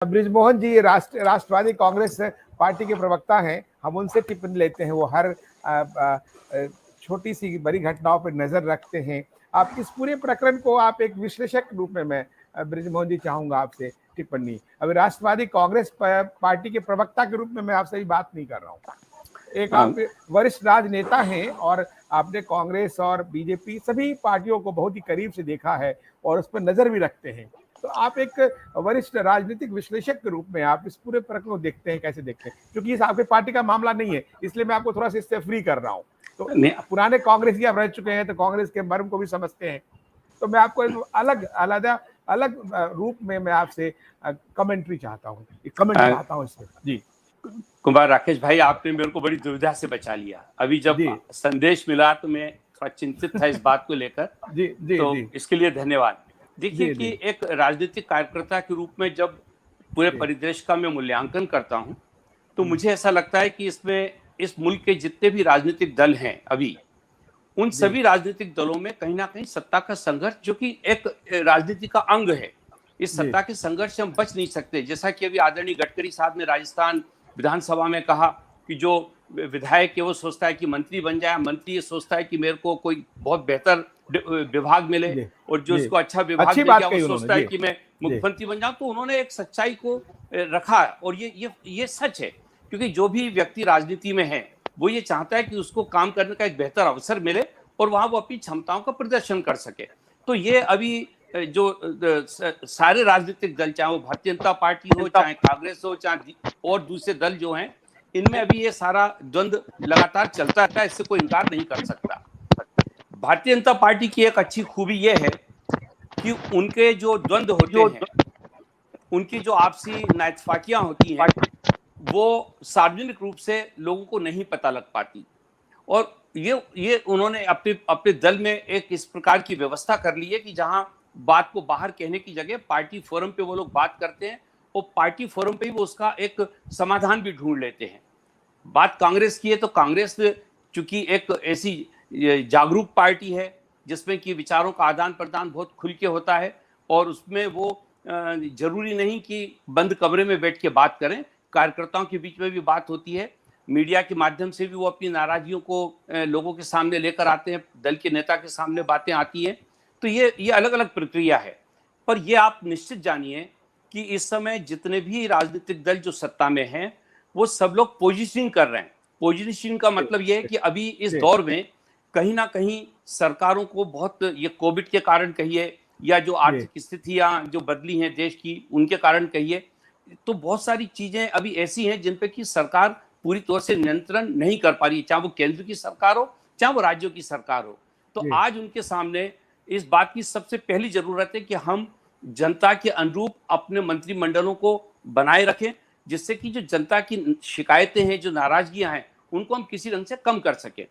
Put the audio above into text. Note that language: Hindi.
बृजमोहन जी राष्ट्रवादी कांग्रेस पार्टी के प्रवक्ता हैं, हम उनसे टिप्पणी लेते हैं। वो हर छोटी सी बड़ी घटनाओं पर नजर रखते हैं। आप इस पूरे प्रकरण को आप एक विश्लेषक रूप में, मैं बृजमोहन जी चाहूंगा आपसे टिप्पणी। अभी राष्ट्रवादी कांग्रेस पार्टी के प्रवक्ता के रूप में मैं आपसे बात नहीं कर रहा हूँ, एक आप वरिष्ठ राजनेता हैं और आपने कांग्रेस और बीजेपी सभी पार्टियों को बहुत ही करीब से देखा है और उस पर नजर भी रखते हैं। तो आप एक वरिष्ठ राजनीतिक विश्लेषक के रूप में आप इस पूरे प्रकरण को देखते हैं, कैसे देखते हैं? क्योंकि इस आपके पार्टी का मामला नहीं है, इसलिए मैं आपको थोड़ा सा इससे फ्री कर रहा हूँ। तो पुराने कांग्रेसी आप रह चुके हैं, तो कांग्रेस के मर्म को भी समझते हैं। तो मैं आपको अलग रूप में मैं आपसे कमेंट्री चाहता हूँ, कमेंट चाहता हूँ इसमें। जी कुमार राकेश भाई, आपने मेरे को बड़ी दुविधा से बचा लिया। अभी जब संदेश मिला तो मैं थोड़ा चिंतित था इस बात को लेकर। तो इसके लिए धन्यवाद। देखिए कि एक राजनीतिक कार्यकर्ता के रूप में जब पूरे परिदृश्य का मैं मूल्यांकन करता हूं, तो मुझे ऐसा लगता है कि इसमें इस मुल्क के जितने भी राजनीतिक दल हैं अभी, उन सभी राजनीतिक दलों में कहीं ना कहीं सत्ता का संघर्ष, जो कि एक राजनीति का अंग है, इस सत्ता के संघर्ष से हम बच नहीं सकते। जैसा कि अभी आदरणीय गडकरी साहब ने राजस्थान विधानसभा में कहा कि जो विधायक है वो सोचता है कि मंत्री बन जाए, मंत्री ये सोचता है कि मेरे को कोई बहुत बेहतर विभाग मिले, और जो उसको अच्छा विभाग मिल गया वो सोचता है कि मैं मुख्यमंत्री बन जाऊं। तो उन्होंने एक सच्चाई को रखा, और ये सच है, क्योंकि जो भी व्यक्ति राजनीति में है वो ये चाहता है कि उसको काम करने का एक बेहतर अवसर मिले और वहां वो अपनी क्षमताओं का प्रदर्शन कर सके। तो ये अभी जो सारे राजनीतिक दल, चाहे वो भारतीय जनता पार्टी हो, चाहे कांग्रेस हो, चाहे और दूसरे दल जो हैं, इनमें अभी ये सारा द्वंद्व लगातार चलता रहता है, इससे कोई इनकार नहीं कर सकता। भारतीय जनता पार्टी की एक अच्छी खूबी ये है कि उनके जो द्वंद्व होते हैं, उनकी जो आपसी नाइतफाकियां होती हैं, वो सार्वजनिक रूप से लोगों को नहीं पता लग पाती। और ये उन्होंने अपने दल में एक इस प्रकार की व्यवस्था कर ली है कि जहां बात को बाहर कहने की जगह पार्टी फोरम पे वो लोग बात करते हैं, और पार्टी फोरम पे ही वो उसका एक समाधान भी ढूंढ लेते हैं। बात कांग्रेस की है, तो कांग्रेस चूंकि एक ऐसी जागरूक पार्टी है जिसमें कि विचारों का आदान प्रदान बहुत खुल के होता है, और उसमें वो जरूरी नहीं कि बंद कमरे में बैठ के बात करें, कार्यकर्ताओं के बीच में भी बात होती है, मीडिया के माध्यम से भी वो अपनी नाराजगियों को लोगों के सामने लेकर आते हैं, दल के नेता के सामने बातें आती हैं। तो ये अलग अलग प्रक्रिया है। पर ये आप निश्चित जानिए कि इस समय जितने भी राजनीतिक दल जो सत्ता में हैं, वो सब लोग पोजिशनिंग कर रहे हैं। पोजिशनिंग का मतलब ये है कि अभी इस दौर में कहीं ना कहीं सरकारों को बहुत, ये कोविड के कारण कहिए, या जो आर्थिक स्थितियां जो बदली हैं देश की उनके कारण कहिए, तो बहुत सारी चीजें अभी ऐसी हैं जिन पे कि सरकार पूरी तौर से नियंत्रण नहीं कर पा रही, चाहे वो केंद्र की सरकार हो, चाहे वो राज्यों की सरकार हो। तो आज उनके सामने इस बात की सबसे पहली जरूरत है कि हम जनता के अनुरूप अपने मंत्रिमंडलों को बनाए रखें, जिससे कि जो जनता की शिकायतें हैं, जो नाराजगियां हैं, उनको हम किसी रंग से कम कर सकें।